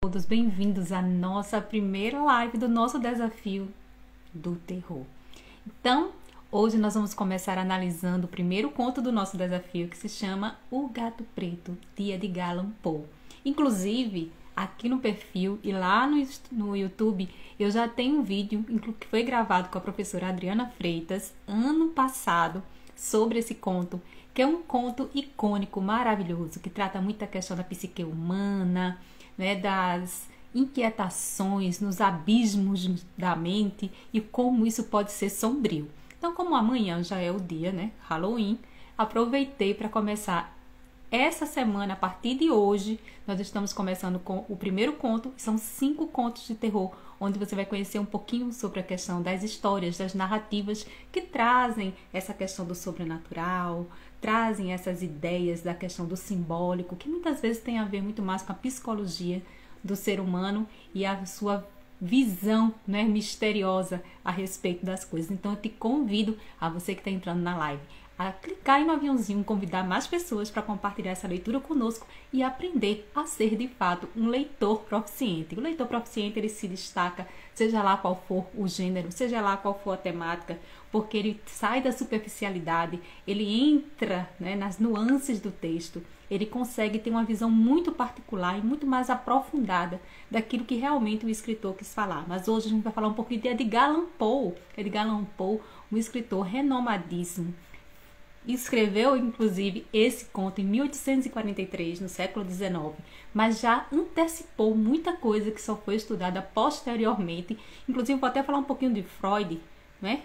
Todos bem-vindos à nossa primeira live do nosso desafio do terror. Então, hoje nós vamos começar analisando o primeiro conto do nosso desafio, que se chama O Gato Preto, de Edgar Allan Poe. Inclusive, aqui no perfil e lá no YouTube, eu já tenho um vídeo que foi gravado com a professora Adriana Freitas ano passado sobre esse conto, que é um conto icônico, maravilhoso, que trata muito da questão da psique humana, né, das inquietações nos abismos da mente e como isso pode ser sombrio. Então, como amanhã já é o dia, né, Halloween, aproveitei para começar essa semana, a partir de hoje, nós estamos começando com o primeiro conto. São 5 contos de terror, onde você vai conhecer um pouquinho sobre a questão das histórias, das narrativas que trazem essa questão do sobrenatural, trazem essas ideias da questão do simbólico, que muitas vezes tem a ver muito mais com a psicologia do ser humano e a sua visão, né, misteriosa a respeito das coisas. Então eu te convido, a você que está entrando na live, a clicar aí no aviãozinho, convidar mais pessoas para compartilhar essa leitura conosco e aprender a ser de fato um leitor proficiente. O leitor proficiente, ele se destaca, seja lá qual for o gênero, seja lá qual for a temática, porque ele sai da superficialidade, ele entra, né, nas nuances do texto, ele consegue ter uma visão muito particular e muito mais aprofundada daquilo que realmente o escritor quis falar. Mas hoje a gente vai falar um pouquinho de Edgar Allan Poe. Edgar Allan Poe, um escritor renomadíssimo. Escreveu, inclusive, esse conto em 1843, no século XIX, mas já antecipou muita coisa que só foi estudada posteriormente. Inclusive, vou até falar um pouquinho de Freud, né?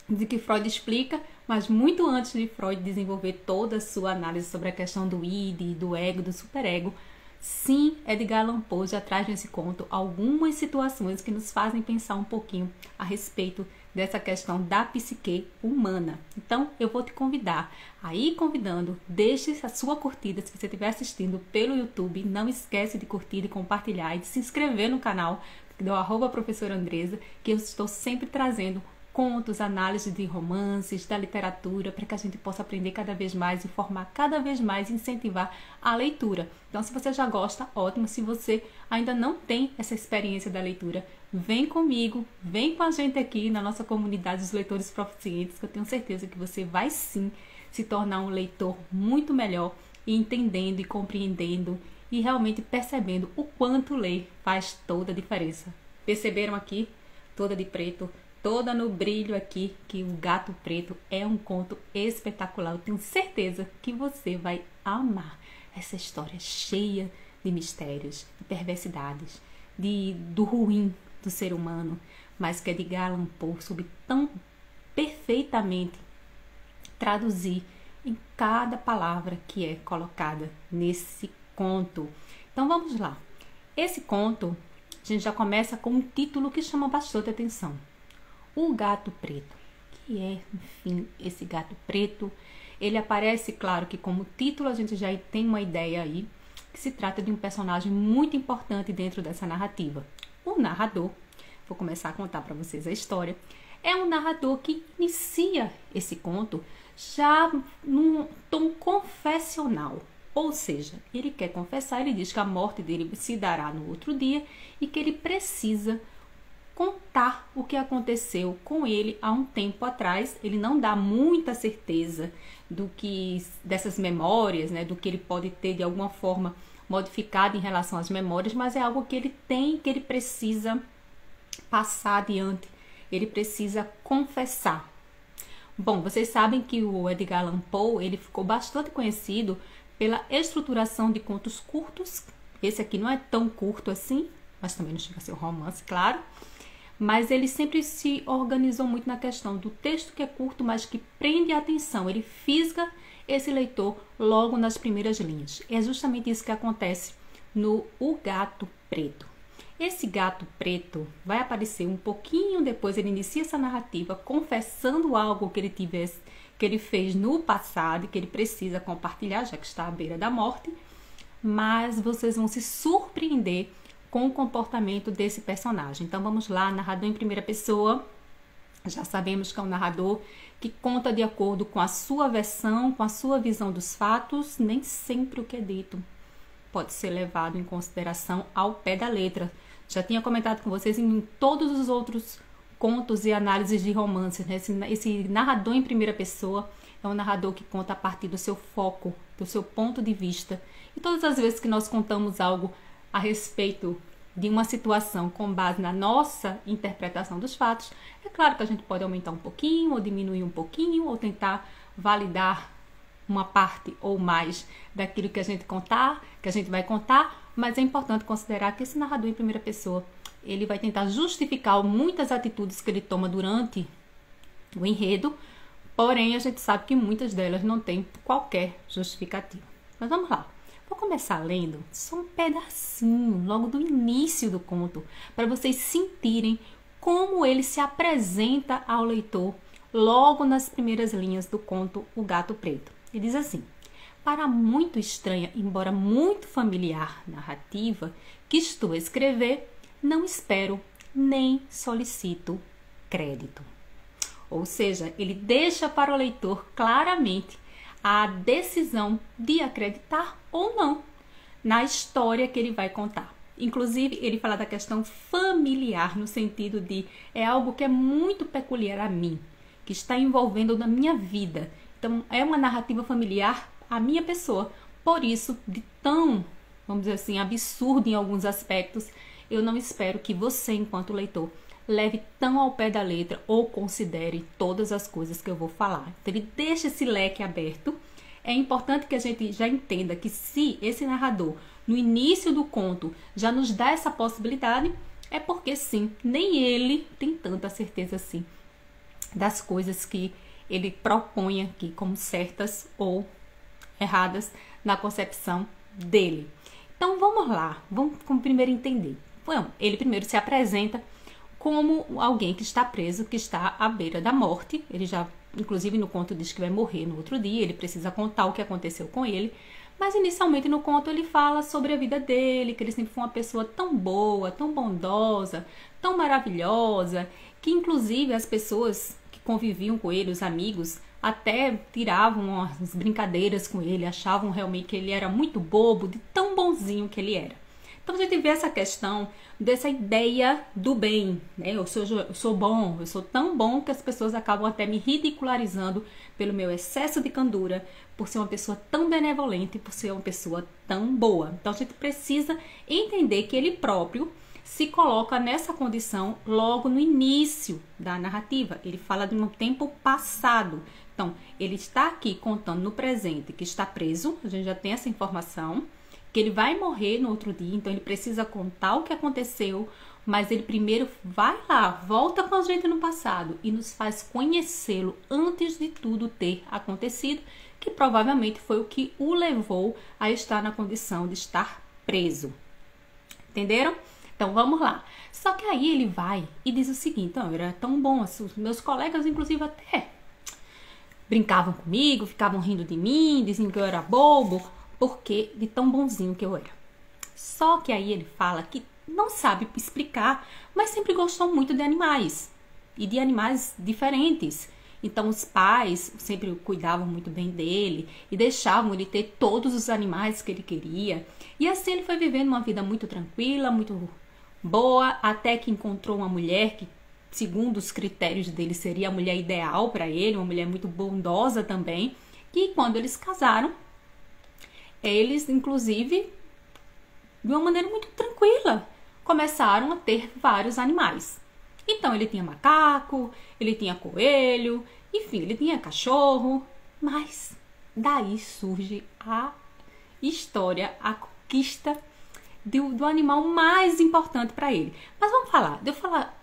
De que Freud explica, mas muito antes de Freud desenvolver toda a sua análise sobre a questão do id, do ego, do superego. Sim, Edgar Allan Poe já traz nesse conto algumas situações que nos fazem pensar um pouquinho a respeito dessa questão da psique humana. Então, eu vou te convidar a ir convidando, deixe a sua curtida se você estiver assistindo pelo YouTube. Não esquece de curtir e compartilhar e de se inscrever no canal do @professora Andresa, que eu estou sempre trazendo contos, análises de romances, da literatura, para que a gente possa aprender cada vez mais, informar cada vez mais, incentivar a leitura. Então, se você já gosta, ótimo. Se você ainda não tem essa experiência da leitura, vem comigo, vem com a gente aqui na nossa comunidade dos leitores proficientes, que eu tenho certeza que você vai sim se tornar um leitor muito melhor, e entendendo e compreendendo e realmente percebendo o quanto ler faz toda a diferença. Perceberam aqui? Toda de preto, toda no brilho aqui, que O Gato Preto é um conto espetacular. Eu tenho certeza que você vai amar essa história cheia de mistérios, de perversidades, do ruim do ser humano, mas que Edgar Allan Poe soube tão perfeitamente traduzir em cada palavra que é colocada nesse conto. Então vamos lá. Esse conto, a gente já começa com um título que chama bastante atenção. O Gato Preto. Que é, enfim, esse gato preto? Ele aparece, claro que como título a gente já tem uma ideia aí, que se trata de um personagem muito importante dentro dessa narrativa. O narrador, vou começar a contar para vocês a história, é um narrador que inicia esse conto já num tom confessional. Ou seja, ele quer confessar, ele diz que a morte dele se dará no outro dia e que ele precisa contar o que aconteceu com ele há um tempo atrás. Ele não dá muita certeza dessas memórias, né, do que ele pode ter de alguma forma modificado em relação às memórias, mas é algo que ele tem, que ele precisa passar adiante, ele precisa confessar. Bom, vocês sabem que o Edgar Allan Poe, ele ficou bastante conhecido pela estruturação de contos curtos. Esse aqui não é tão curto assim, mas também não chega a ser um romance, claro. Mas ele sempre se organizou muito na questão do texto que é curto, mas que prende a atenção. Ele fisga esse leitor logo nas primeiras linhas. É justamente isso que acontece no O Gato Preto. Esse gato preto vai aparecer um pouquinho depois. Ele inicia essa narrativa confessando algo que ele fez no passado e que ele precisa compartilhar, já que está à beira da morte. Mas vocês vão se surpreender com o comportamento desse personagem. Então vamos lá, narrador em primeira pessoa. Já sabemos que é um narrador que conta de acordo com a sua versão, com a sua visão dos fatos, nem sempre o que é dito pode ser levado em consideração ao pé da letra. Já tinha comentado com vocês em todos os outros contos e análises de romances, né? Esse narrador em primeira pessoa é um narrador que conta a partir do seu foco, do seu ponto de vista. E todas as vezes que nós contamos algo a respeito de uma situação com base na nossa interpretação dos fatos, é claro que a gente pode aumentar um pouquinho, ou diminuir um pouquinho, ou tentar validar uma parte ou mais daquilo que a gente vai contar, mas é importante considerar que esse narrador em primeira pessoa, ele vai tentar justificar muitas atitudes que ele toma durante o enredo, porém a gente sabe que muitas delas não têm qualquer justificativa. Mas vamos lá. Vou começar lendo só um pedacinho, logo do início do conto, para vocês sentirem como ele se apresenta ao leitor logo nas primeiras linhas do conto O Gato Preto. Ele diz assim: para muito estranha, embora muito familiar narrativa que estou a escrever, não espero nem solicito crédito. Ou seja, ele deixa para o leitor claramente a decisão de acreditar ou não na história que ele vai contar. Inclusive, ele fala da questão familiar, no sentido de é algo que é muito peculiar a mim, que está envolvendo na minha vida. Então, é uma narrativa familiar à minha pessoa. Por isso, de tão, vamos dizer assim, absurdo em alguns aspectos, eu não espero que você, enquanto leitor, leve tão ao pé da letra ou considere todas as coisas que eu vou falar. Então, ele deixa esse leque aberto. É importante que a gente já entenda que se esse narrador, no início do conto, já nos dá essa possibilidade, é porque sim, nem ele tem tanta certeza assim das coisas que ele propõe aqui como certas ou erradas na concepção dele. Então vamos lá, vamos primeiro entender. Bom, ele primeiro se apresenta como alguém que está preso, que está à beira da morte. Ele já, inclusive no conto, diz que vai morrer no outro dia, ele precisa contar o que aconteceu com ele. Mas inicialmente no conto ele fala sobre a vida dele, que ele sempre foi uma pessoa tão boa, tão bondosa, tão maravilhosa, que inclusive as pessoas que conviviam com ele, os amigos, até tiravam umas brincadeiras com ele, achavam realmente que ele era muito bobo, de tão bonzinho que ele era. Então a gente vê essa questão dessa ideia do bem, né? Eu sou bom, eu sou tão bom que as pessoas acabam até me ridicularizando pelo meu excesso de candura, por ser uma pessoa tão benevolente, por ser uma pessoa tão boa. Então a gente precisa entender que ele próprio se coloca nessa condição logo no início da narrativa. Ele fala de um tempo passado. Então, ele está aqui contando no presente que está preso, a gente já tem essa informação, que ele vai morrer no outro dia, então ele precisa contar o que aconteceu, mas ele primeiro vai lá, volta com a gente no passado e nos faz conhecê-lo antes de tudo ter acontecido, que provavelmente foi o que o levou a estar na condição de estar preso. Entenderam? Então vamos lá. Só que aí ele vai e diz o seguinte: eu era tão bom, assim, os meus colegas inclusive até brincavam comigo, ficavam rindo de mim, diziam que eu era bobo, porque de tão bonzinho que eu era. Só que aí ele fala que não sabe explicar, mas sempre gostou muito de animais e de animais diferentes. Então os pais sempre cuidavam muito bem dele e deixavam ele ter todos os animais que ele queria. E assim ele foi vivendo uma vida muito tranquila, muito boa, até que encontrou uma mulher que, segundo os critérios dele, seria a mulher ideal para ele, uma mulher muito bondosa também. E quando eles casaram, eles, inclusive, de uma maneira muito tranquila, começaram a ter vários animais. Então, ele tinha macaco, ele tinha coelho, enfim, ele tinha cachorro. Mas daí surge a história, a conquista do animal mais importante para ele. Mas vamos falar,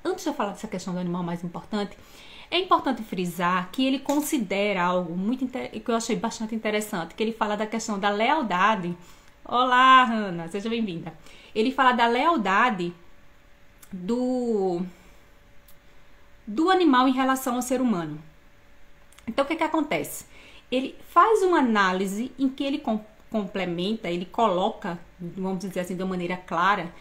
antes de eu falar dessa questão do animal mais importante, é importante frisar que ele considera algo muito que eu achei bastante interessante, que ele fala da questão da lealdade. Olá, Hanna, seja bem-vinda. Ele fala da lealdade do animal em relação ao ser humano. Então, o que acontece? Ele faz uma análise em que ele complementa, ele coloca, vamos dizer assim, de uma maneira clara,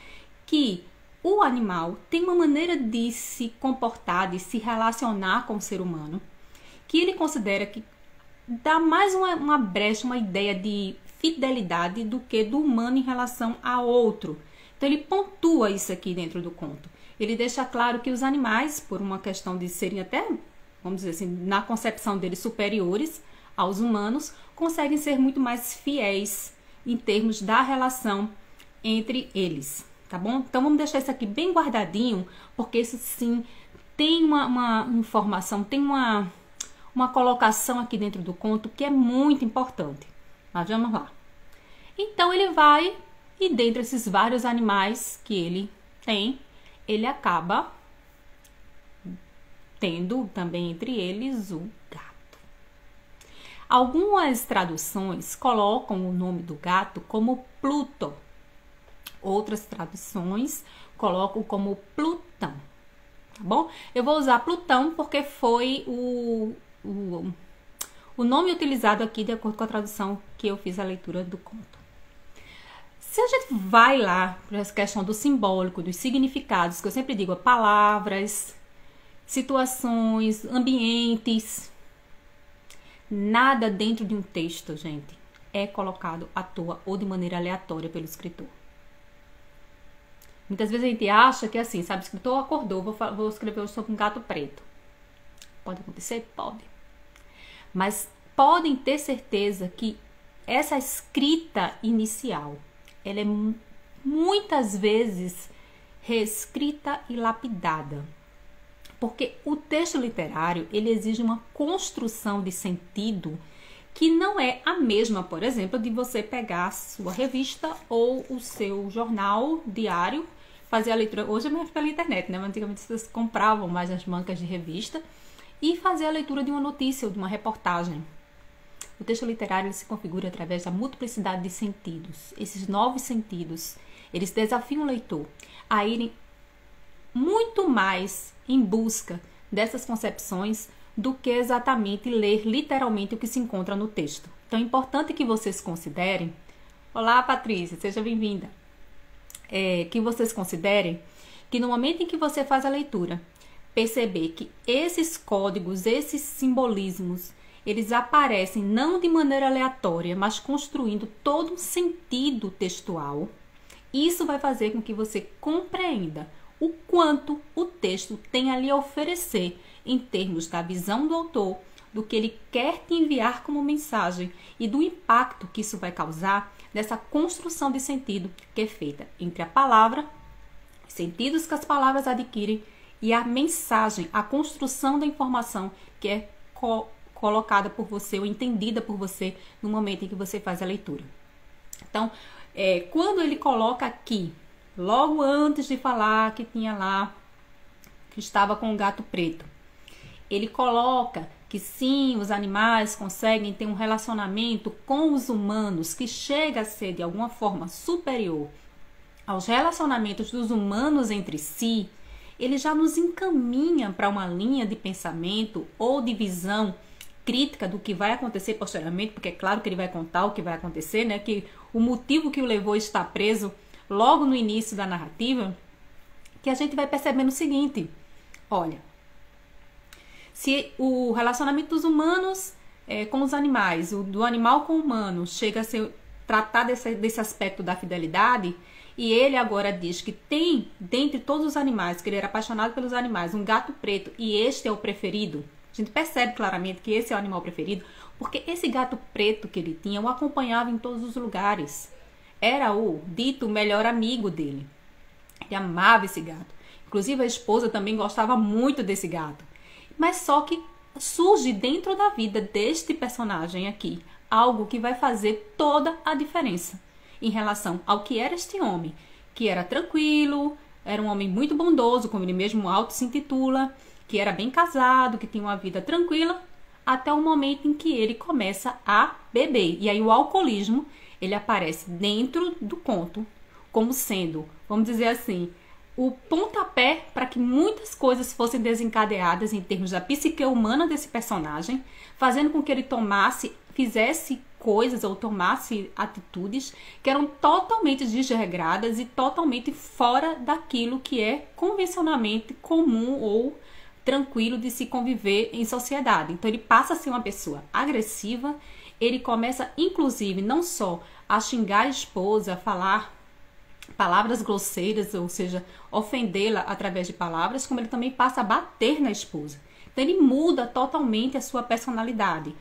que o animal tem uma maneira de se comportar, de se relacionar com o ser humano, que ele considera que dá mais uma brecha, uma ideia de fidelidade do que do humano em relação a outro. Então ele pontua isso aqui dentro do conto. Ele deixa claro que os animais, por uma questão de serem até, vamos dizer assim, na concepção deles superiores aos humanos, conseguem ser muito mais fiéis em termos da relação entre eles, tá bom? Então vamos deixar isso aqui bem guardadinho, porque isso sim tem uma informação, tem uma colocação aqui dentro do conto que é muito importante. Mas vamos lá. Então ele vai, e dentre esses vários animais que ele tem, ele acaba tendo também entre eles o gato. Algumas traduções colocam o nome do gato como Pluto. Outras traduções colocam como Plutão. Tá bom? Eu vou usar Plutão porque foi o nome utilizado aqui de acordo com a tradução que eu fiz a leitura do conto. Se a gente vai lá para essa questão do simbólico, dos significados, que eu sempre digo, palavras, situações, ambientes, nada dentro de um texto, gente, é colocado à toa ou de maneira aleatória pelo escritor. Muitas vezes a gente acha que assim, sabe, o escritor acordou, vou escrever hoje sobre um gato preto. Pode acontecer? Pode. Mas podem ter certeza que essa escrita inicial, ela é muitas vezes reescrita e lapidada. Porque o texto literário, ele exige uma construção de sentido que não é a mesma, por exemplo, de você pegar a sua revista ou o seu jornal diário, fazer a leitura. Hoje é mais pela internet, né? Mas antigamente vocês compravam mais as bancas de revista e fazer a leitura de uma notícia ou de uma reportagem. O texto literário ele se configura através da multiplicidade de sentidos. Esses novos sentidos, eles desafiam o leitor a irem muito mais em busca dessas concepções do que exatamente ler literalmente o que se encontra no texto. Então é importante que vocês considerem... Olá, Patrícia, seja bem-vinda. Que vocês considerem que no momento em que você faz a leitura, perceber que esses códigos, esses simbolismos, eles aparecem não de maneira aleatória, mas construindo todo um sentido textual. Isso vai fazer com que você compreenda o quanto o texto tem a lhe oferecer em termos da visão do autor, do que ele quer te enviar como mensagem e do impacto que isso vai causar dessa construção de sentido que é feita entre a palavra, os sentidos que as palavras adquirem e a mensagem, a construção da informação que é colocada por você ou entendida por você no momento em que você faz a leitura. Então, quando ele coloca aqui, logo antes de falar que tinha lá, que estava com o gato preto, ele coloca que sim, os animais conseguem ter um relacionamento com os humanos que chega a ser de alguma forma superior aos relacionamentos dos humanos entre si. Ele já nos encaminha para uma linha de pensamento ou de visão crítica do que vai acontecer posteriormente, porque é claro que ele vai contar o que vai acontecer, né? Que o motivo que o levou a estar preso logo no início da narrativa, que a gente vai percebendo o seguinte: olha, se o relacionamento dos humanos com os animais, do animal com o humano, chega a ser tratar desse aspecto da fidelidade, e ele agora diz que tem, dentre todos os animais, que ele era apaixonado pelos animais, um gato preto, e este é o preferido. A gente percebe claramente que esse é o animal preferido, porque esse gato preto que ele tinha o acompanhava em todos os lugares. Era o dito melhor amigo dele. Ele amava esse gato. Inclusive a esposa também gostava muito desse gato. Mas só que surge dentro da vida deste personagem aqui algo que vai fazer toda a diferença em relação ao que era este homem, que era tranquilo, era um homem muito bondoso, como ele mesmo auto se intitula, que era bem casado, que tinha uma vida tranquila, até o momento em que ele começa a beber. E aí o alcoolismo, ele aparece dentro do conto como sendo, vamos dizer assim, o pontapé para que muitas coisas fossem desencadeadas em termos da psique humana desse personagem, fazendo com que ele fizesse coisas ou tomasse atitudes que eram totalmente desregradas e totalmente fora daquilo que é convencionalmente comum ou tranquilo de se conviver em sociedade. Então ele passa a ser uma pessoa agressiva ele começa, inclusive, não só a xingar a esposa, a falar palavras grosseiras, ou seja, ofendê-la através de palavras, como ele também passa a bater na esposa. Então ele muda totalmente a sua personalidade.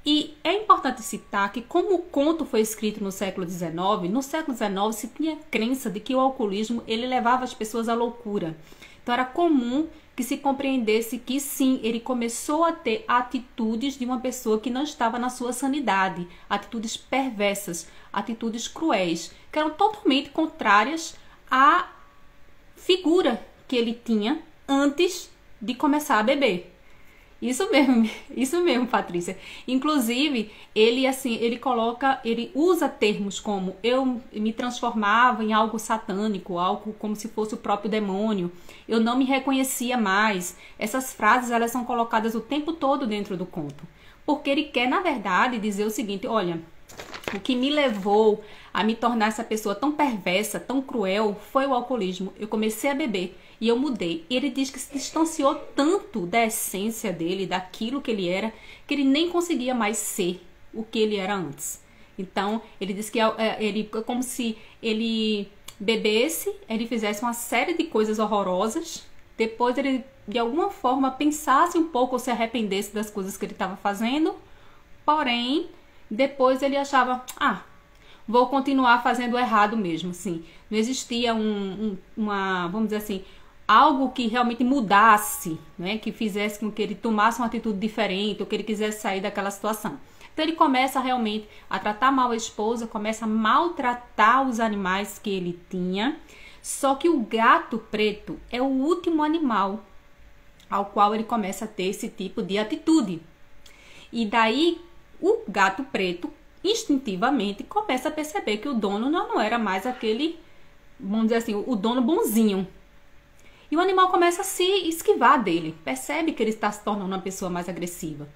E é importante citar que, como o conto foi escrito no século XIX, no século XIX se tinha crença de que o alcoolismo ele levava as pessoas à loucura. Então era comum que se compreendesse que sim, ele começou a ter atitudes de uma pessoa que não estava na sua sanidade, atitudes perversas, atitudes cruéis, que eram totalmente contrárias à figura que ele tinha antes de começar a beber. Isso mesmo, Patrícia. Inclusive, ele usa termos como eu me transformava em algo satânico, algo como se fosse o próprio demônio. Eu não me reconhecia mais. Essas frases, elas são colocadas o tempo todo dentro do conto. Porque ele quer, na verdade, dizer o seguinte, olha, o que me levou a me tornar essa pessoa tão perversa, tão cruel, foi o alcoolismo. Eu comecei a beber e eu mudei. E ele diz que se distanciou tanto da essência dele, daquilo que ele era, que ele nem conseguia mais ser o que ele era antes. Então, ele diz que ele é como se ele bebesse, ele fizesse uma série de coisas horrorosas, depois ele, de alguma forma, pensasse um pouco ou se arrependesse das coisas que ele estava fazendo, porém, depois ele achava, vou continuar fazendo errado mesmo, assim. Não existia vamos dizer assim, algo que realmente mudasse, né? Que fizesse com que ele tomasse uma atitude diferente ou que ele quisesse sair daquela situação. Então ele começa realmente a tratar mal a esposa, começa a maltratar os animais que ele tinha. Só que o gato preto é o último animal ao qual ele começa a ter esse tipo de atitude. E daí o gato preto instintivamente começa a perceber que o dono não era mais aquele, vamos dizer assim, o dono bonzinho. E o animal começa a se esquivar dele, percebe que ele está se tornando uma pessoa mais agressiva.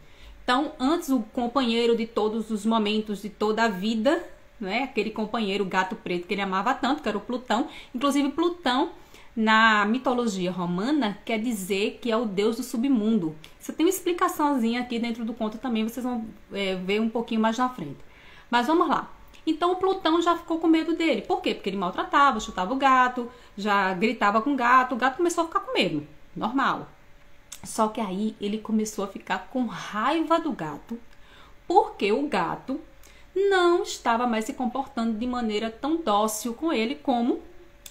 Então, antes o companheiro de todos os momentos, de toda a vida, né? Aquele companheiro, o gato preto que ele amava tanto, que era o Plutão. Inclusive, Plutão, na mitologia romana, quer dizer que é o deus do submundo. Isso tem uma explicaçãozinha aqui dentro do conto também, vocês vão ver um pouquinho mais na frente. Mas vamos lá. Então o Plutão já ficou com medo dele. Por quê? Porque ele maltratava, chutava o gato, já gritava com o gato começou a ficar com medo. Normal. Só que aí ele começou a ficar com raiva do gato, porque o gato não estava mais se comportando de maneira tão dócil com ele como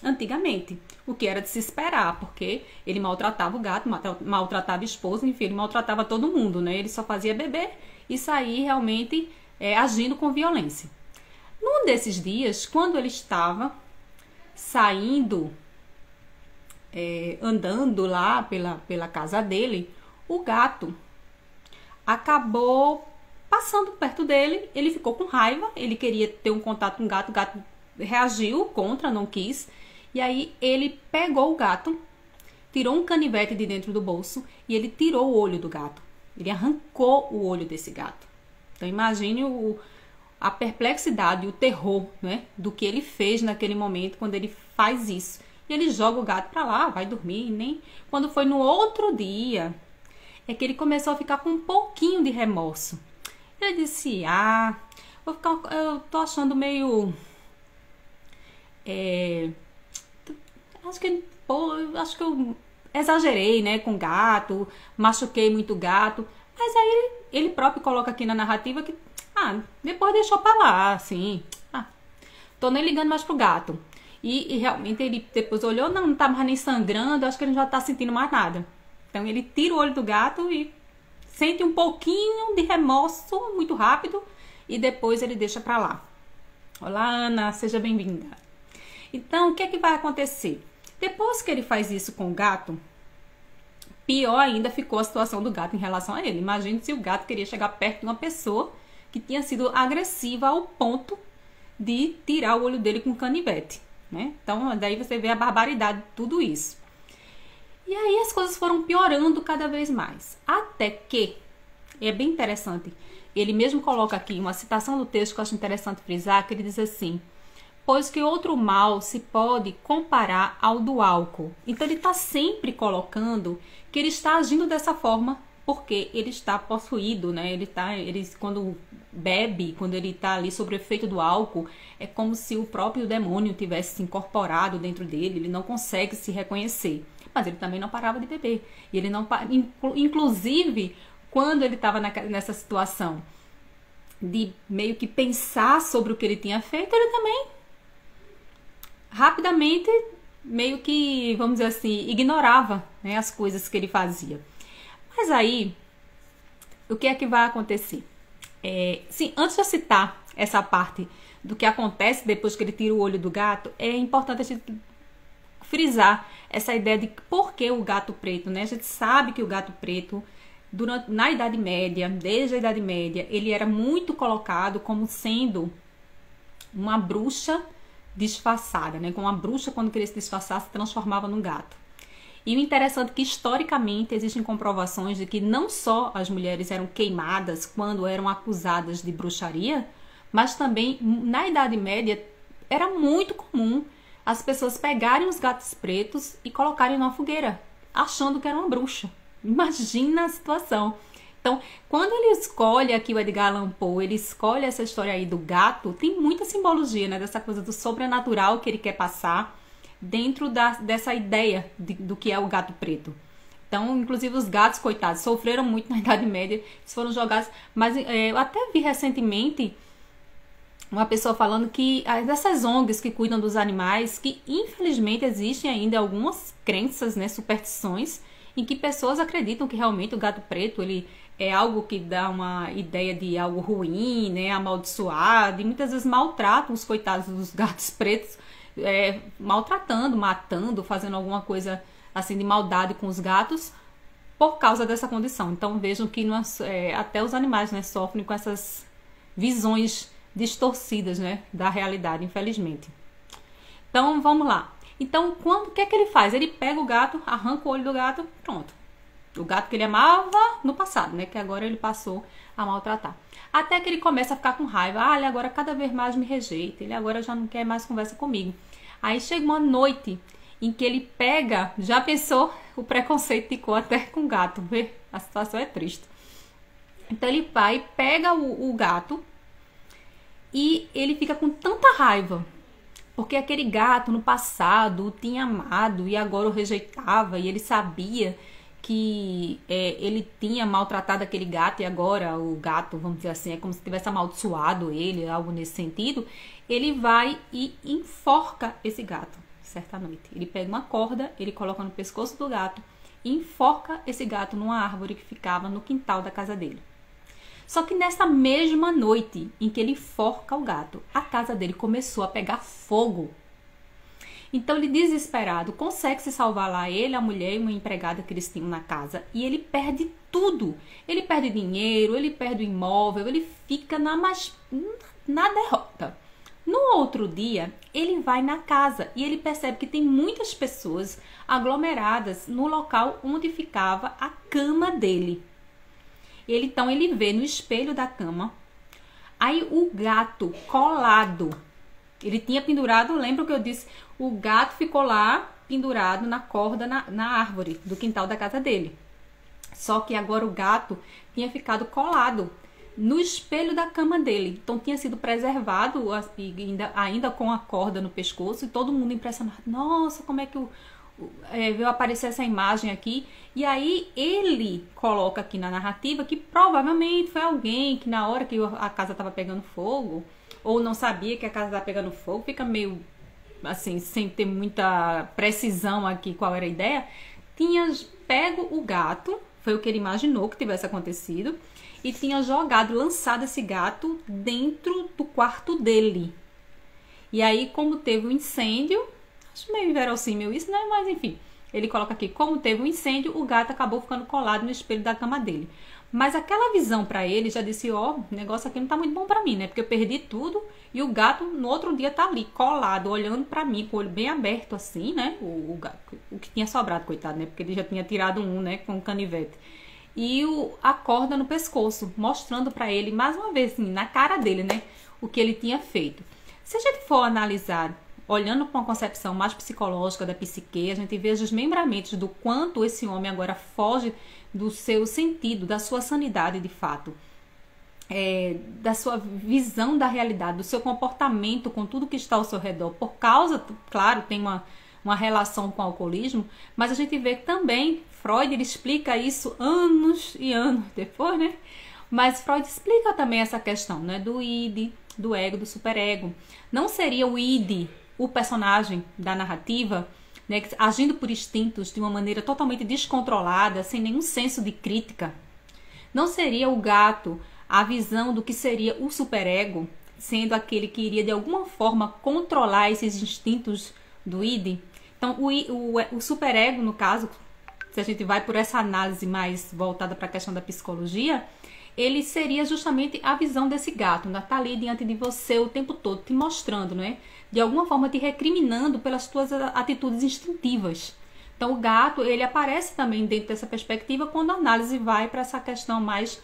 antigamente. O que era de se esperar, porque ele maltratava o gato, maltratava a esposa, enfim, ele maltratava todo mundo, né? Ele só fazia beber e sair realmente agindo com violência. Num desses dias, quando ele estava saindo, andando lá pela casa dele, o gato acabou passando perto dele, ele ficou com raiva, ele queria ter um contato com o gato reagiu contra, não quis, e aí ele pegou o gato, tirou um canivete de dentro do bolso e ele tirou o olho do gato, ele arrancou o olho desse gato. Então imagine a perplexidade, o terror, né, do que ele fez naquele momento quando ele faz isso. E ele joga o gato pra lá, vai dormir, nem quando foi no outro dia é que ele começou a ficar com um pouquinho de remorso. Ele disse: eu tô achando meio acho que eu exagerei, né, com o gato, machuquei muito o gato. Mas aí ele próprio coloca aqui na narrativa que depois deixou pra lá, assim, tô nem ligando mais pro gato. E realmente ele depois olhou, não tá mais nem sangrando, acho que ele já tá sentindo mais nada. Então ele tira o olho do gato e sente um pouquinho de remorso muito rápido e depois ele deixa pra lá. Olá, Ana, seja bem-vinda. Então, o que é que vai acontecer? Depois que ele faz isso com o gato, pior ainda ficou a situação do gato em relação a ele. Imagine se o gato queria chegar perto de uma pessoa que tinha sido agressiva ao ponto de tirar o olho dele com canivete, né? Então, daí você vê a barbaridade de tudo isso. E aí as coisas foram piorando cada vez mais. Até que, é bem interessante, ele mesmo coloca aqui uma citação do texto que eu acho interessante frisar, que ele diz assim: pois que outro mal se pode comparar ao do álcool. Então ele está sempre colocando que ele está agindo dessa forma porque ele está possuído, né? Quando bebe, quando ele tá ali sob o efeito do álcool, é como se o próprio demônio tivesse se incorporado dentro dele, ele não consegue se reconhecer. Mas ele também não parava de beber. E ele não, inclusive, quando ele estava nessa situação de meio que pensar sobre o que ele tinha feito, ele também rapidamente, meio que, vamos dizer assim, ignorava, né, as coisas que ele fazia. Mas aí, o que é que vai acontecer? Sim, antes de eu citar essa parte do que acontece depois que ele tira o olho do gato, é importante a gente frisar essa ideia de por que o gato preto, né? A gente sabe que o gato preto, na Idade Média, desde a Idade Média, ele era muito colocado como sendo uma bruxa disfarçada, né? Como uma bruxa, quando queria se disfarçar, se transformava num gato. E o interessante é que, historicamente, existem comprovações de que não só as mulheres eram queimadas quando eram acusadas de bruxaria, mas também, na Idade Média, era muito comum as pessoas pegarem os gatos pretos e colocarem numa fogueira, achando que era uma bruxa. Imagina a situação. Então, quando ele escolhe aqui, o Edgar Allan Poe, ele escolhe essa história aí do gato, tem muita simbologia, né? Dessa coisa do sobrenatural que ele quer passar dentro dessa ideia do que é o gato preto. Então, inclusive, os gatos, coitados, sofreram muito na Idade Média, eles foram jogados. Mas eu até vi recentemente uma pessoa falando que dessas ONGs que cuidam dos animais, que infelizmente existem ainda algumas crenças, né, superstições, em que pessoas acreditam que realmente o gato preto ele é algo que dá uma ideia de algo ruim, né, amaldiçoado, e muitas vezes maltratam os coitados dos gatos pretos, maltratando, matando, fazendo alguma coisa assim de maldade com os gatos por causa dessa condição. Então vejam que até os animais, né, sofrem com essas visões distorcidas, né, da realidade, infelizmente. Então vamos lá. Então, o que é que ele faz? Ele pega o gato, arranca o olho do gato, pronto. O gato que ele amava no passado, né? Que agora ele passou a maltratar. Até que ele começa a ficar com raiva. Ele agora cada vez mais me rejeita. Ele agora já não quer mais conversa comigo. Aí chega uma noite em que ele pega... Já pensou? O preconceito ficou até com o gato. Vê? A situação é triste. Então ele vai, pega o gato e ele fica com tanta raiva. Porque aquele gato no passado o tinha amado e agora o rejeitava. E ele sabia que ele tinha maltratado aquele gato e agora o gato, vamos dizer assim, é como se tivesse amaldiçoado ele, algo nesse sentido. Ele vai e enforca esse gato, certa noite. Ele pega uma corda, ele coloca no pescoço do gato e enforca esse gato numa árvore que ficava no quintal da casa dele. Só que nessa mesma noite em que ele enforca o gato, a casa dele começou a pegar fogo. Então ele, desesperado, consegue se salvar lá, ele, a mulher e uma empregada que eles tinham na casa. E ele perde tudo. Ele perde dinheiro, ele perde o imóvel, ele fica na derrota. No outro dia, ele vai na casa e ele percebe que tem muitas pessoas aglomeradas no local onde ficava a cama dele. Então ele vê no espelho da cama, aí o gato colado. Ele tinha pendurado, lembra que eu disse? O gato ficou lá pendurado na corda na árvore do quintal da casa dele. Só que agora o gato tinha ficado colado no espelho da cama dele. Então tinha sido preservado ainda com a corda no pescoço e todo mundo impressionado. Nossa, como é que veio aparecer essa imagem aqui? E aí ele coloca aqui na narrativa que provavelmente foi alguém que na hora que a casa estava pegando fogo, ou não sabia que a casa estava pegando fogo, fica meio assim, sem ter muita precisão aqui qual era a ideia, tinha pego o gato, foi o que ele imaginou que tivesse acontecido, e tinha lançado esse gato dentro do quarto dele. E aí, como teve um incêndio, acho meio inverossímil isso, né? Mas enfim, ele coloca aqui, como teve um incêndio, o gato acabou ficando colado no espelho da cama dele. Mas aquela visão pra ele já disse, o negócio aqui não tá muito bom pra mim, né? Porque eu perdi tudo e o gato no outro dia tá ali, colado, olhando pra mim, com o olho bem aberto assim, né? O que tinha sobrado, coitado, né? Porque ele já tinha tirado né? Com um canivete. E a corda no pescoço, mostrando pra ele, mais uma vez, assim, na cara dele, né? O que ele tinha feito. Se a gente for analisar, olhando para uma concepção mais psicológica da psique, a gente vê os desmembramentos do quanto esse homem agora foge do seu sentido, da sua sanidade de fato. da sua visão da realidade, do seu comportamento com tudo que está ao seu redor, por causa, claro, tem uma relação com o alcoolismo, mas a gente vê também, Freud ele explica isso anos e anos depois, né? Mas Freud explica também essa questão, né, do id, do ego, do superego. Não seria o id, o personagem da narrativa, né, agindo por instintos de uma maneira totalmente descontrolada, sem nenhum senso de crítica? Não seria o gato a visão do que seria o superego, sendo aquele que iria de alguma forma controlar esses instintos do id? Então, o superego, no caso, se a gente vai por essa análise mais voltada para a questão da psicologia, ele seria justamente a visão desse gato, né? Tá ali diante de você o tempo todo, te mostrando, né? De alguma forma te recriminando pelas tuas atitudes instintivas. Então, o gato, ele aparece também dentro dessa perspectiva quando a análise vai para essa questão mais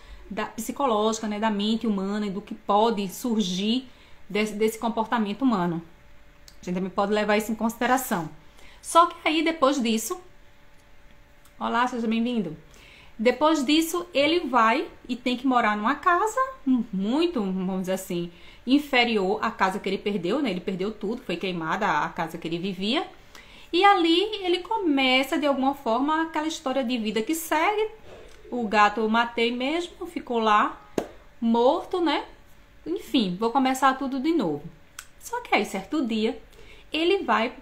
psicológica, né? Da mente humana e do que pode surgir desse comportamento humano. A gente também pode levar isso em consideração. Só que aí, depois disso... Olá, seja bem-vindo. Depois disso, ele vai e tem que morar numa casa muito, vamos dizer assim, inferior à casa que ele perdeu, né? Ele perdeu tudo, foi queimada a casa que ele vivia. E ali ele começa, de alguma forma, aquela história de vida que segue. O gato eu matei mesmo, ficou lá, morto, né? Enfim, vou começar tudo de novo. Só que aí, certo dia, ele vai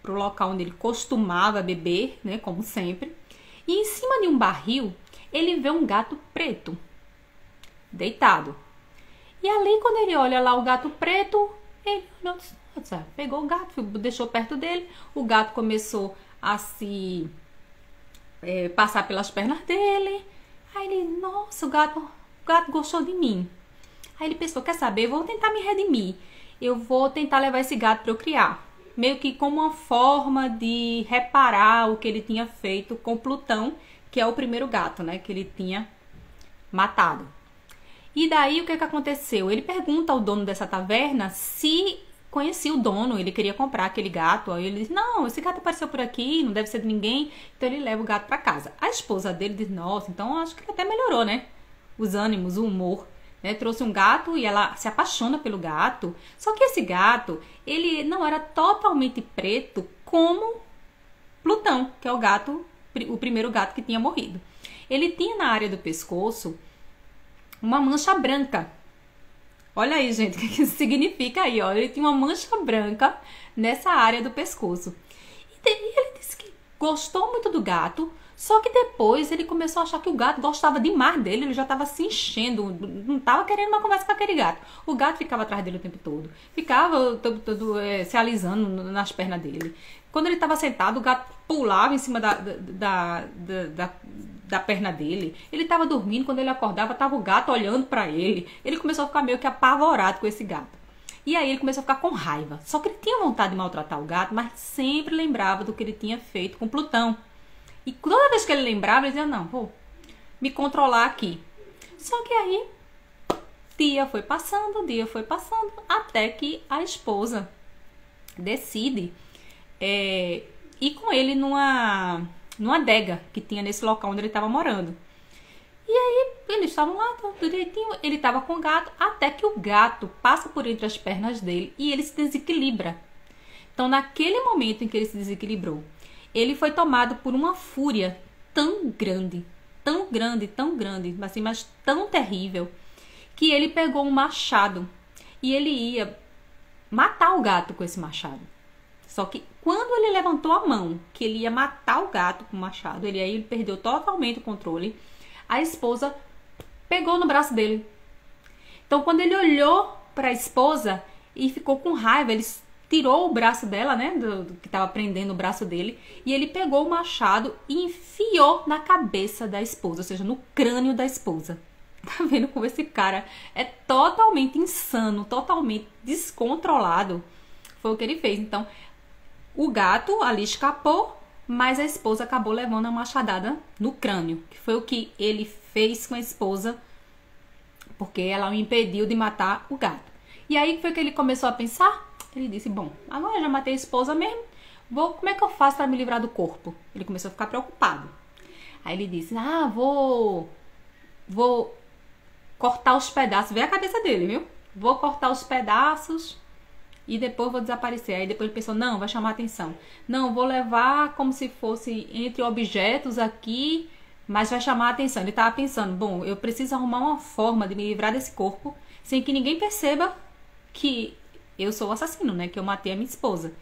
pro local onde ele costumava beber, né? Como sempre. E em cima de um barril, ele vê um gato preto, deitado. E ali, quando ele olha lá o gato preto, ele olhou, pegou o gato, deixou perto dele. O gato começou a se passar pelas pernas dele. Aí ele, nossa, o gato gostou de mim. Aí ele pensou, quer saber, eu vou tentar me redimir. Eu vou tentar levar esse gato para eu criar. Meio que como uma forma de reparar o que ele tinha feito com Plutão, que é o primeiro gato, né, que ele tinha matado. E daí o que aconteceu? Ele pergunta ao dono dessa taverna se conhecia o dono, ele queria comprar aquele gato. Aí ele diz, não, esse gato apareceu por aqui, não deve ser de ninguém. Então ele leva o gato para casa. A esposa dele diz, nossa, então acho que ele até melhorou, né? Os ânimos, o humor. Né? Trouxe um gato e ela se apaixona pelo gato. Só que esse gato, ele não era totalmente preto como Plutão, que é o primeiro gato que tinha morrido. Ele tinha na área do pescoço uma mancha branca. Olha aí, gente, o que isso significa aí, ó. Ele tinha uma mancha branca nessa área do pescoço. E ele disse que gostou muito do gato, só que depois ele começou a achar que o gato gostava demais dele, ele já estava se enchendo, não estava querendo uma conversa com aquele gato. O gato ficava atrás dele o tempo todo, ficava todo se alisando nas pernas dele. Quando ele estava sentado, o gato pulava em cima da perna dele. Ele estava dormindo, quando ele acordava, estava o gato olhando para ele. Ele começou a ficar meio que apavorado com esse gato. E aí ele começou a ficar com raiva. Só que ele tinha vontade de maltratar o gato, mas sempre lembrava do que ele tinha feito com Plutão. E toda vez que ele lembrava, ele dizia, não, vou me controlar aqui. Só que aí, dia foi passando, até que a esposa decide ir com ele numa adega que tinha nesse local onde ele estava morando. E aí, eles estavam lá, tudo direitinho, ele estava com o gato, até que o gato passa por entre as pernas dele e ele se desequilibra. Então, naquele momento em que ele se desequilibrou, ele foi tomado por uma fúria tão grande, assim, mas tão terrível, que ele pegou um machado e ele ia matar o gato com esse machado. Só que quando ele levantou a mão, que ele ia matar o gato com o machado, ele perdeu totalmente o controle, a esposa pegou no braço dele. Então, quando ele olhou para a esposa e ficou com raiva, ele tirou o braço dela, né, do que estava prendendo o braço dele, e ele pegou o machado e enfiou na cabeça da esposa, ou seja, no crânio da esposa. Tá vendo como esse cara é totalmente insano, totalmente descontrolado? Foi o que ele fez. Então, o gato ali escapou, mas a esposa acabou levando a machadada no crânio, que foi o que ele fez com a esposa, porque ela o impediu de matar o gato. E aí foi que ele começou a pensar. Ele disse, bom, agora eu já matei a esposa mesmo, como é que eu faço para me livrar do corpo? Ele começou a ficar preocupado. Aí ele disse, vou cortar os pedaços. Vê a cabeça dele, viu? Vou cortar os pedaços e depois vou desaparecer. Aí depois ele pensou, não, vai chamar atenção. Não, vou levar como se fosse entre objetos aqui, mas vai chamar atenção. Ele estava pensando, bom, eu preciso arrumar uma forma de me livrar desse corpo sem que ninguém perceba que eu sou o assassino, né? Que eu matei a minha esposa.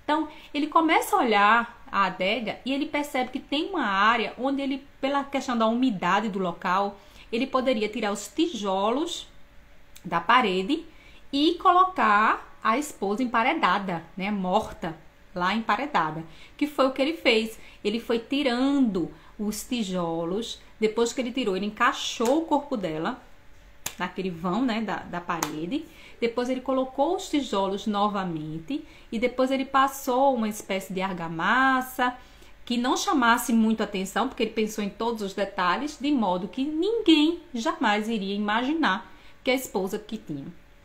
Então, ele começa a olhar a adega e ele percebe que tem uma área onde ele, pela questão da umidade do local, ele poderia tirar os tijolos da parede e colocar a esposa emparedada, né? Morta, lá emparedada. Que foi o que ele fez. Ele foi tirando os tijolos. Depois que ele tirou, ele encaixou o corpo dela naquele vão, né, da parede. Depois ele colocou os tijolos novamente e depois ele passou uma espécie de argamassa que não chamasse muito atenção, porque ele pensou em todos os detalhes, de modo que ninguém jamais iria imaginar que a esposa que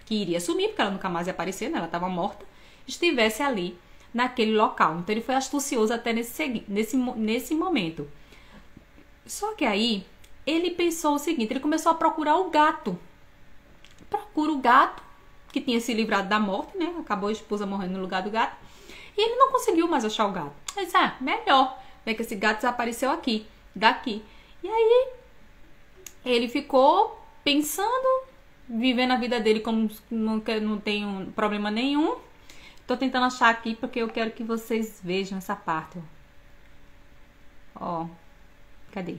iria sumir, porque ela nunca mais ia aparecer, né, ela estava morta, estivesse ali naquele local. Então ele foi astucioso até nesse momento. Só que aí ele pensou o seguinte, ele começou a procurar o gato. Procura o gato, que tinha se livrado da morte, né? Acabou a esposa morrendo no lugar do gato. E ele não conseguiu mais achar o gato. Ele disse, melhor, né, que esse gato desapareceu daqui. E aí, ele ficou pensando, vivendo a vida dele como não tem problema nenhum. Tô tentando achar aqui, porque eu quero que vocês vejam essa parte. Ó, cadê?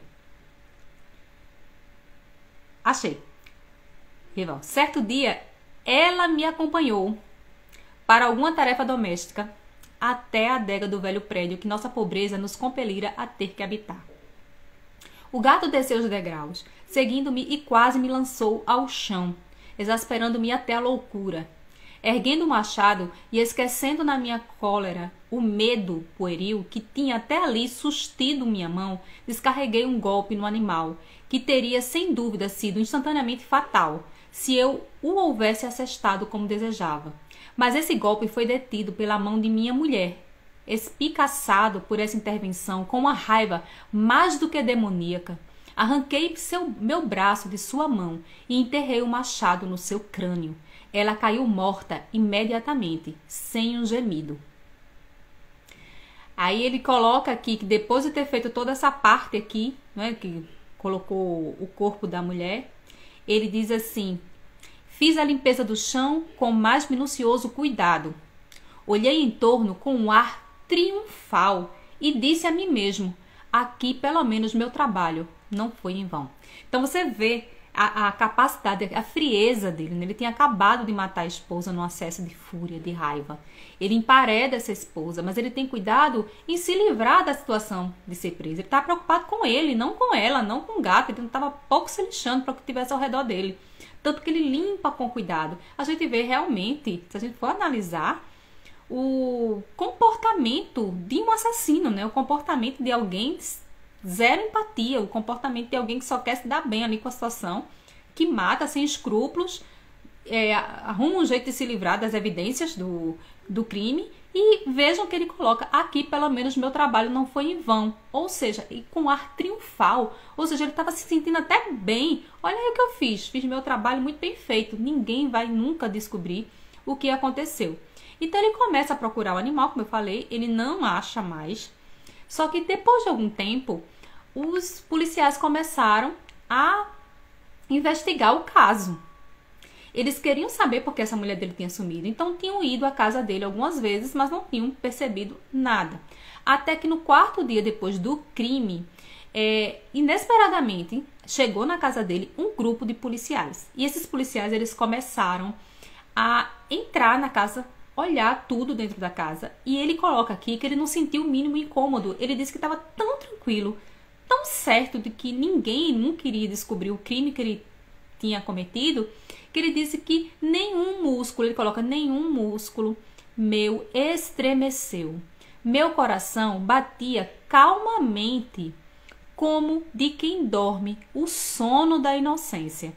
Achei. Certo dia, ela me acompanhou para alguma tarefa doméstica até a adega do velho prédio que nossa pobreza nos compelira a ter que habitar. O gato desceu os degraus, seguindo-me e quase me lançou ao chão, exasperando-me até a loucura. Erguendo o machado e esquecendo na minha cólera o medo pueril que tinha até ali sustido minha mão, descarreguei um golpe no animal, que teria sem dúvida sido instantaneamente fatal, se eu o houvesse assestado como desejava. Mas esse golpe foi detido pela mão de minha mulher. Espicaçado por essa intervenção, com uma raiva mais do que demoníaca, arranquei meu braço de sua mão e enterrei o machado no seu crânio. Ela caiu morta imediatamente, sem um gemido. Aí ele coloca aqui que depois de ter feito toda essa parte aqui, né, que colocou o corpo da mulher, ele diz assim, fiz a limpeza do chão com mais minucioso cuidado. Olhei em torno com um ar triunfal e disse a mim mesmo, aqui pelo menos meu trabalho não foi em vão. Então você vê a capacidade, a frieza dele, né? Ele tinha acabado de matar a esposa num acesso de fúria, de raiva. Ele empareda essa esposa, mas ele tem cuidado em se livrar da situação de ser preso. Ele está preocupado com ele, não com ela, não com o gato. Ele não estava pouco se lixando para o que tivesse ao redor dele. Tanto que ele limpa com cuidado. A gente vê realmente, se a gente for analisar, o comportamento de um assassino, né? O comportamento de alguém zero empatia, o comportamento de alguém que só quer se dar bem ali com a situação, que mata sem escrúpulos, arruma um jeito de se livrar das evidências do crime, e vejam que ele coloca aqui, pelo menos meu trabalho não foi em vão, ou seja, com ar triunfal, ou seja, ele estava se sentindo até bem, olha aí o que eu fiz meu trabalho muito bem feito, ninguém vai nunca descobrir o que aconteceu. Então ele começa a procurar o animal, como eu falei, ele não acha mais, só que depois de algum tempo, os policiais começaram a investigar o caso. Eles queriam saber por que essa mulher dele tinha sumido, então tinham ido à casa dele algumas vezes, mas não tinham percebido nada. Até que no quarto dia depois do crime, inesperadamente, chegou na casa dele um grupo de policiais. E esses policiais, eles começaram a entrar na casa, olhar tudo dentro da casa, e ele coloca aqui que ele não sentiu o mínimo incômodo. Ele disse que estava tão tranquilo, tão certo de que ninguém nunca iria descobrir o crime que ele tinha cometido, que ele disse que nenhum músculo, ele coloca nenhum músculo meu estremeceu. Meu coração batia calmamente, como de quem dorme o sono da inocência.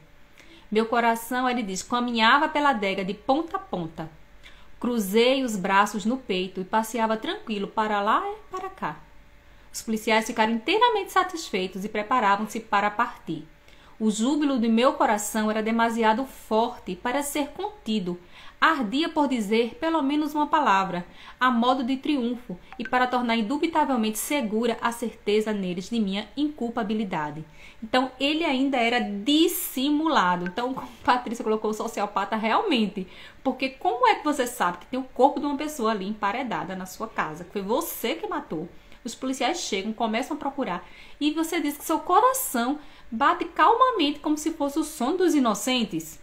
Meu coração, ele diz, caminhava pela adega de ponta a ponta. Cruzei os braços no peito e passeava tranquilo para lá e para cá. Os policiais ficaram inteiramente satisfeitos e preparavam-se para partir. O júbilo do meu coração era demasiado forte para ser contido. Ardia por dizer pelo menos uma palavra, a modo de triunfo, e para tornar indubitavelmente segura a certeza neles de minha inculpabilidade. Então, ele ainda era dissimulado. Então, como a Patrícia colocou, o sociopata realmente. Porque como é que você sabe que tem o corpo de uma pessoa ali emparedada na sua casa, que foi você que matou? Os policiais chegam, começam a procurar, e você diz que seu coração bate calmamente como se fosse o som dos inocentes.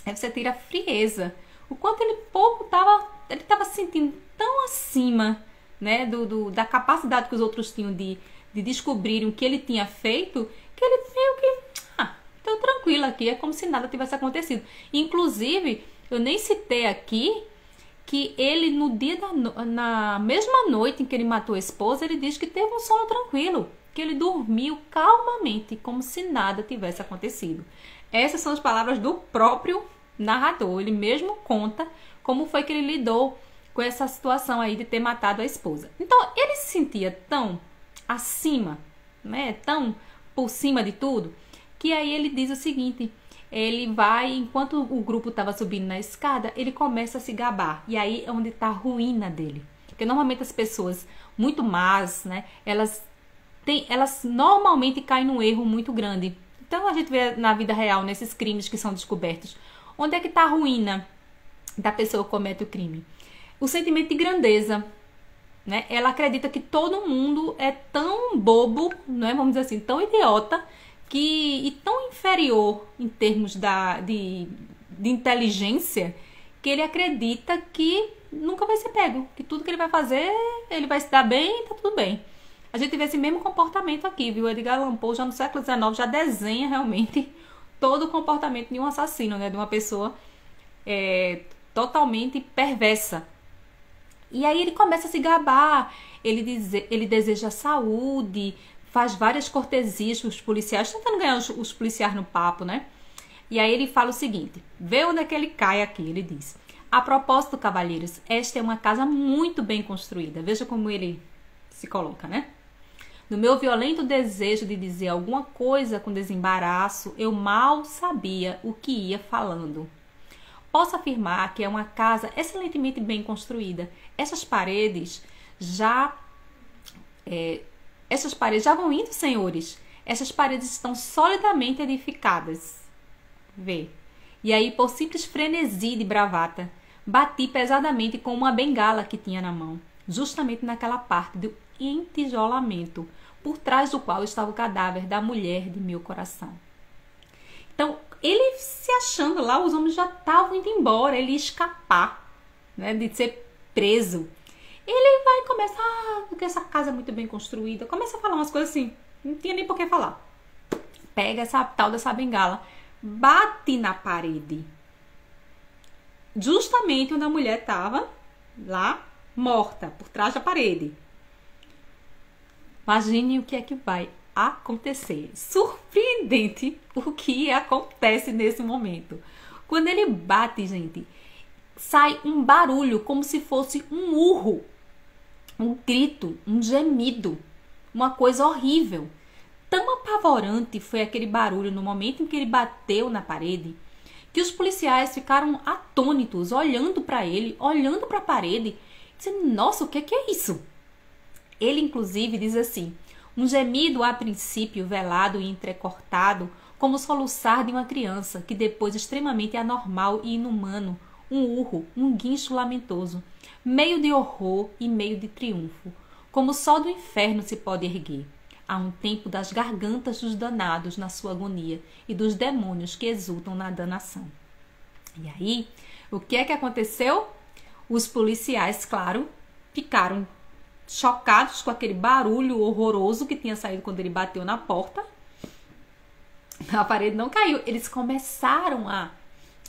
Aí você tira a frieza. O quanto ele pouco estava se sentindo tão acima, né, da capacidade que os outros tinham de descobrirem o que ele tinha feito, que ele meio que, tô tranquilo aqui, é como se nada tivesse acontecido. Inclusive, eu nem citei aqui que ele, na mesma noite em que ele matou a esposa, ele diz que teve um sono tranquilo, que ele dormiu calmamente, como se nada tivesse acontecido. Essas são as palavras do próprio narrador. Ele mesmo conta como foi que ele lidou com essa situação aí de ter matado a esposa. Então, ele se sentia tão acima, né, tão por cima de tudo, que aí ele diz o seguinte: ele vai, enquanto o grupo estava subindo na escada, ele começa a se gabar. E aí é onde está a ruína dele. Porque normalmente as pessoas muito más, né, elas normalmente caem num erro muito grande. Então a gente vê na vida real, nesses crimes que são descobertos, onde é que está a ruína da pessoa que comete o crime? O sentimento de grandeza, né? Ela acredita que todo mundo é tão bobo, né? Vamos dizer assim, tão idiota, e tão inferior em termos de inteligência, que ele acredita que nunca vai ser pego, que tudo que ele vai fazer, ele vai se dar bem e tá tudo bem. A gente vê esse mesmo comportamento aqui, viu? Edgar Allan Poe já no século XIX já desenha realmente todo o comportamento de um assassino, né? De uma pessoa totalmente perversa. E aí ele começa a se gabar, ele deseja saúde, faz várias cortesias para os policiais, tentando ganhar os policiais no papo, né? E aí ele fala o seguinte, vê onde é que ele cai aqui, ele diz: a propósito, cavalheiros, esta é uma casa muito bem construída. Veja como ele se coloca, né? No meu violento desejo de dizer alguma coisa com desembaraço, eu mal sabia o que ia falando. Posso afirmar que é uma casa excelentemente bem construída. Essas paredes já vão indo, senhores. Essas paredes estão solidamente edificadas. Vê. E aí, por simples frenesi de bravata, bati pesadamente com uma bengala que tinha na mão, justamente naquela parte do entijolamento, por trás do qual estava o cadáver da mulher de meu coração. Então, ele se achando lá, os homens já estavam indo embora, ele ia escapar, né, de ser preso. Ele vai começar, porque essa casa é muito bem construída, começa a falar umas coisas assim, não tinha nem por que falar. Pega essa tal dessa bengala, bate na parede, justamente onde a mulher estava lá, morta, por trás da parede. Imagine o que é que vai acontecer. Surpreendente o que acontece nesse momento. Quando ele bate, gente, sai um barulho como se fosse um urro, um grito, um gemido, uma coisa horrível. Tão apavorante foi aquele barulho no momento em que ele bateu na parede, que os policiais ficaram atônitos, olhando para ele, olhando para a parede, dizendo: nossa, o que é isso? Ele, inclusive, diz assim: um gemido a princípio velado e entrecortado, como o soluçar de uma criança, que depois extremamente anormal e inumano, um urro, um guincho lamentoso, meio de horror e meio de triunfo, como só do inferno se pode erguer. Há um tempo das gargantas dos danados na sua agonia e dos demônios que exultam na danação. E aí, o que é que aconteceu? Os policiais, claro, ficaram chocados com aquele barulho horroroso que tinha saído quando ele bateu na porta. A parede não caiu. Eles começaram a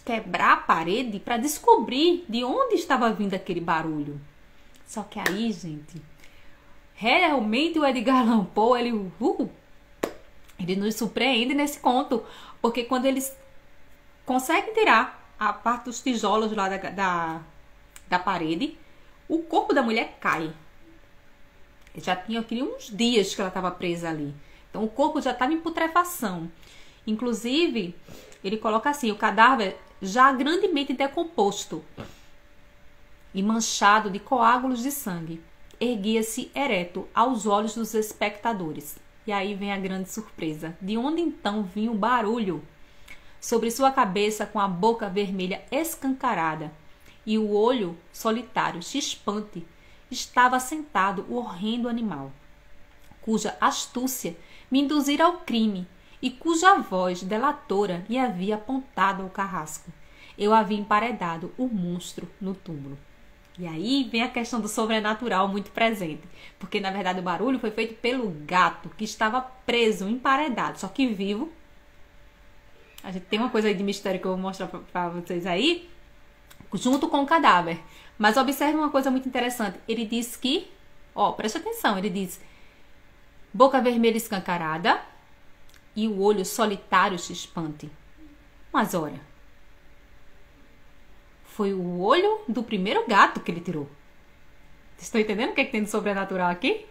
quebrar a parede para descobrir de onde estava vindo aquele barulho. Só que aí, gente, realmente o Edgar Allan Poe, ele nos surpreende nesse conto, porque quando eles conseguem tirar a parte dos tijolos lá da parede, o corpo da mulher cai. Já tinha aqui uns dias que ela estava presa ali. Então o corpo já estava em putrefação. Inclusive, ele coloca assim, o cadáver já grandemente decomposto e manchado de coágulos de sangue, erguia-se ereto aos olhos dos espectadores. E aí vem a grande surpresa. De onde então vinha o barulho? Sobre sua cabeça, com a boca vermelha escancarada e o olho solitário, chispante, estava sentado o horrendo animal, cuja astúcia me induzira ao crime e cuja voz delatora me havia apontado ao carrasco. Eu havia emparedado o monstro no túmulo. E aí vem a questão do sobrenatural muito presente, porque na verdade o barulho foi feito pelo gato que estava preso, emparedado, só que vivo. A gente tem uma coisa aí de mistério que eu vou mostrar para vocês aí, junto com o cadáver. Mas observe uma coisa muito interessante. Ele diz que, preste atenção, ele diz boca vermelha escancarada e o olho solitário chispante. Mas olha, foi o olho do primeiro gato que ele tirou. Vocês estão entendendo o que tem de sobrenatural aqui?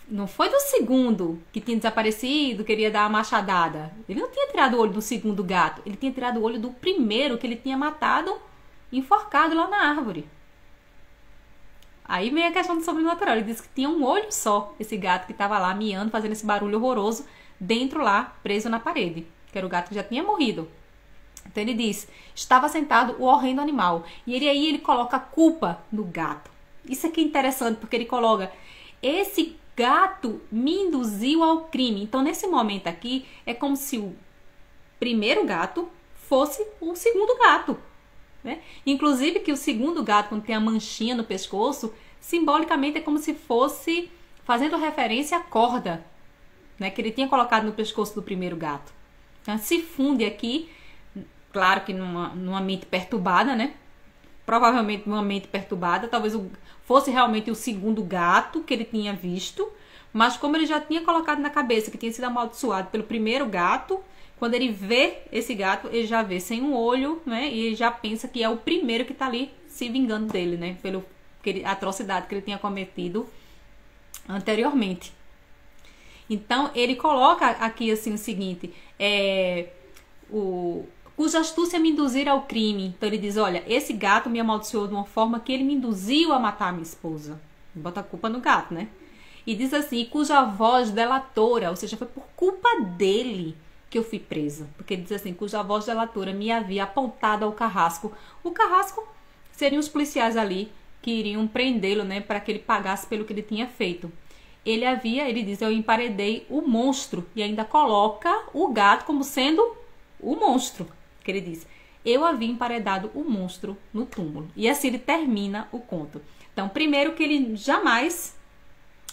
Não foi do segundo que tinha desaparecido, queria dar a machadada. Ele não tinha tirado o olho do segundo gato. Ele tinha tirado o olho do primeiro que ele tinha matado, enforcado lá na árvore. Aí vem a questão do sobrenatural. Ele disse que tinha um olho só, esse gato que estava lá miando, fazendo esse barulho horroroso, dentro lá, preso na parede. Que era o gato que já tinha morrido. Então ele diz, estava sentado o horrendo animal. E ele coloca a culpa no gato. Isso aqui é interessante, porque ele coloca, esse gato me induziu ao crime. Então nesse momento aqui, é como se o primeiro gato fosse o segundo gato. Né? Inclusive que o segundo gato, quando tem a manchinha no pescoço, simbolicamente é como se fosse fazendo referência à corda, né, que ele tinha colocado no pescoço do primeiro gato. Então se funde aqui, claro que numa mente perturbada, né? Provavelmente numa mente perturbada, talvez fosse realmente o segundo gato que ele tinha visto, mas como ele já tinha colocado na cabeça que tinha sido amaldiçoado pelo primeiro gato, quando ele vê esse gato, ele já vê sem um olho, né? E ele já pensa que é o primeiro que está ali se vingando dele, né? Pela atrocidade que ele tinha cometido anteriormente. Então, ele coloca aqui assim o seguinte, cuja astúcia me induzira ao crime. Então, ele diz, olha, esse gato me amaldiçoou de uma forma que ele me induziu a matar a minha esposa. Bota a culpa no gato, né? E diz assim, cuja voz delatora, ou seja, foi por culpa dele que eu fui presa. Porque diz assim, cuja voz delatora me havia apontado ao carrasco. O carrasco seriam os policiais ali que iriam prendê-lo, né, para que ele pagasse pelo que ele tinha feito. Ele diz, eu emparedei o monstro, e ainda coloca o gato como sendo o monstro, que ele diz, eu havia emparedado o monstro no túmulo. E assim ele termina o conto. Então, primeiro que ele jamais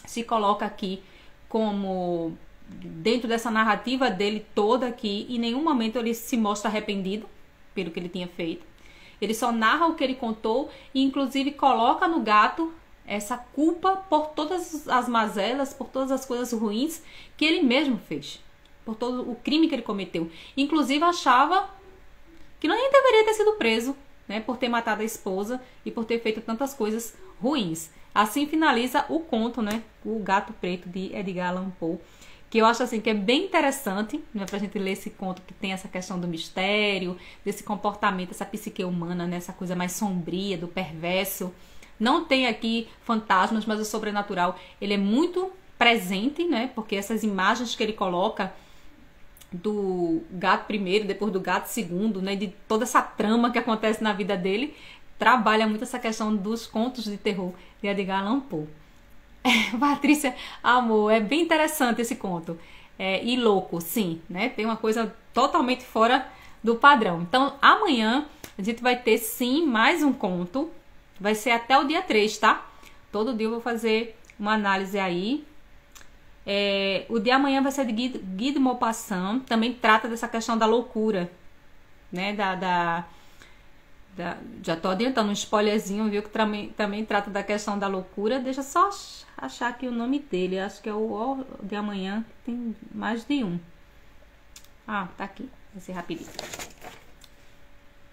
se coloca aqui como, dentro dessa narrativa dele toda aqui, em nenhum momento ele se mostra arrependido pelo que ele tinha feito. Ele só narra o que ele contou e inclusive coloca no gato essa culpa por todas as mazelas, por todas as coisas ruins que ele mesmo fez, por todo o crime que ele cometeu. Inclusive achava que nem deveria ter sido preso, né, por ter matado a esposa e por ter feito tantas coisas ruins. Assim finaliza o conto, né, O Gato Preto, de Edgar Allan Poe, que eu acho assim que é bem interessante, né, pra gente ler esse conto que tem essa questão do mistério, desse comportamento, essa psique humana, né, essa coisa mais sombria, do perverso. Não tem aqui fantasmas, mas o sobrenatural, ele é muito presente, né, porque essas imagens que ele coloca do gato primeiro, depois do gato segundo, né, de toda essa trama que acontece na vida dele, trabalha muito essa questão dos contos de terror de Edgar Allan Poe. Patrícia, amor, é bem interessante esse conto. E louco, sim, né? Tem uma coisa totalmente fora do padrão. Então, amanhã a gente vai ter, sim, mais um conto. Vai ser até o dia 3, tá? Todo dia eu vou fazer uma análise aí. O de amanhã vai ser de Guy de Maupassant. Também trata dessa questão da loucura, né? Já tô adiantando um spoilerzinho, viu? Que também trata da questão da loucura. Deixa só achar aqui o nome dele. Acho que é o de amanhã. Tem mais de um. Ah, tá aqui. Vai ser rapidinho.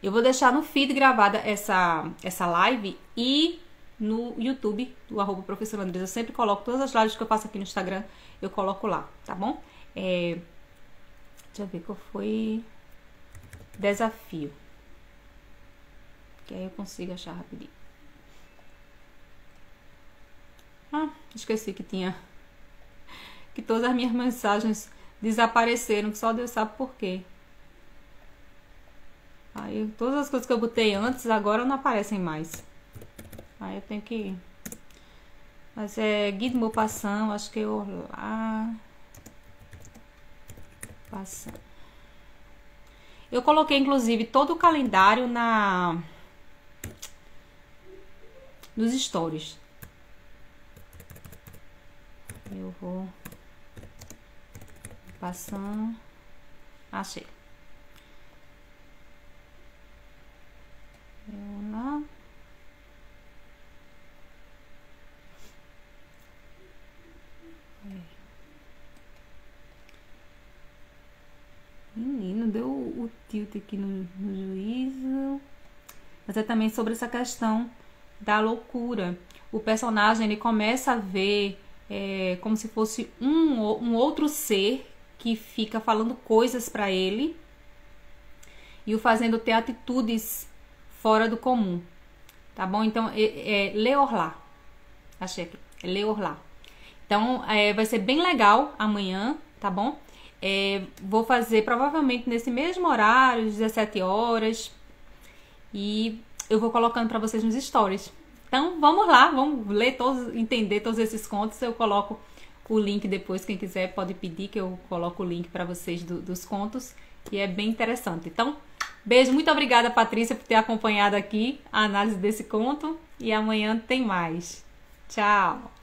Eu vou deixar no feed gravada essa live e no YouTube do @professora Andresa. Eu sempre coloco todas as lives que eu faço aqui no Instagram. Eu coloco lá, tá bom? Deixa eu ver qual foi. Desafio. Que aí eu consigo achar rapidinho. Ah, esqueci que tinha. Que todas as minhas mensagens desapareceram, que só Deus sabe por quê. Aí todas as coisas que eu botei antes agora não aparecem mais. Aí eu tenho que... Mas é Guide Maupassant, acho que eu lá... Passando. Eu coloquei inclusive todo o calendário nos stories. Eu vou passando. Achei. Eu lá. Menino, deu o tilt aqui no juízo. Mas é também sobre essa questão da loucura. O personagem, ele começa a ver como se fosse um outro ser que fica falando coisas para ele e o fazendo ter atitudes fora do comum. Tá bom? Então, Leorlá. Achei aqui. É Leorlá. Então, vai ser bem legal amanhã, tá bom? Vou fazer provavelmente nesse mesmo horário, 17 horas. E eu vou colocando para vocês nos stories. Então, vamos lá, vamos ler todos, entender todos esses contos. Eu coloco o link depois, quem quiser pode pedir que eu coloco o link para vocês dos contos. E é bem interessante. Então, beijo, muito obrigada, Patrícia, por ter acompanhado aqui a análise desse conto. E amanhã tem mais. Tchau!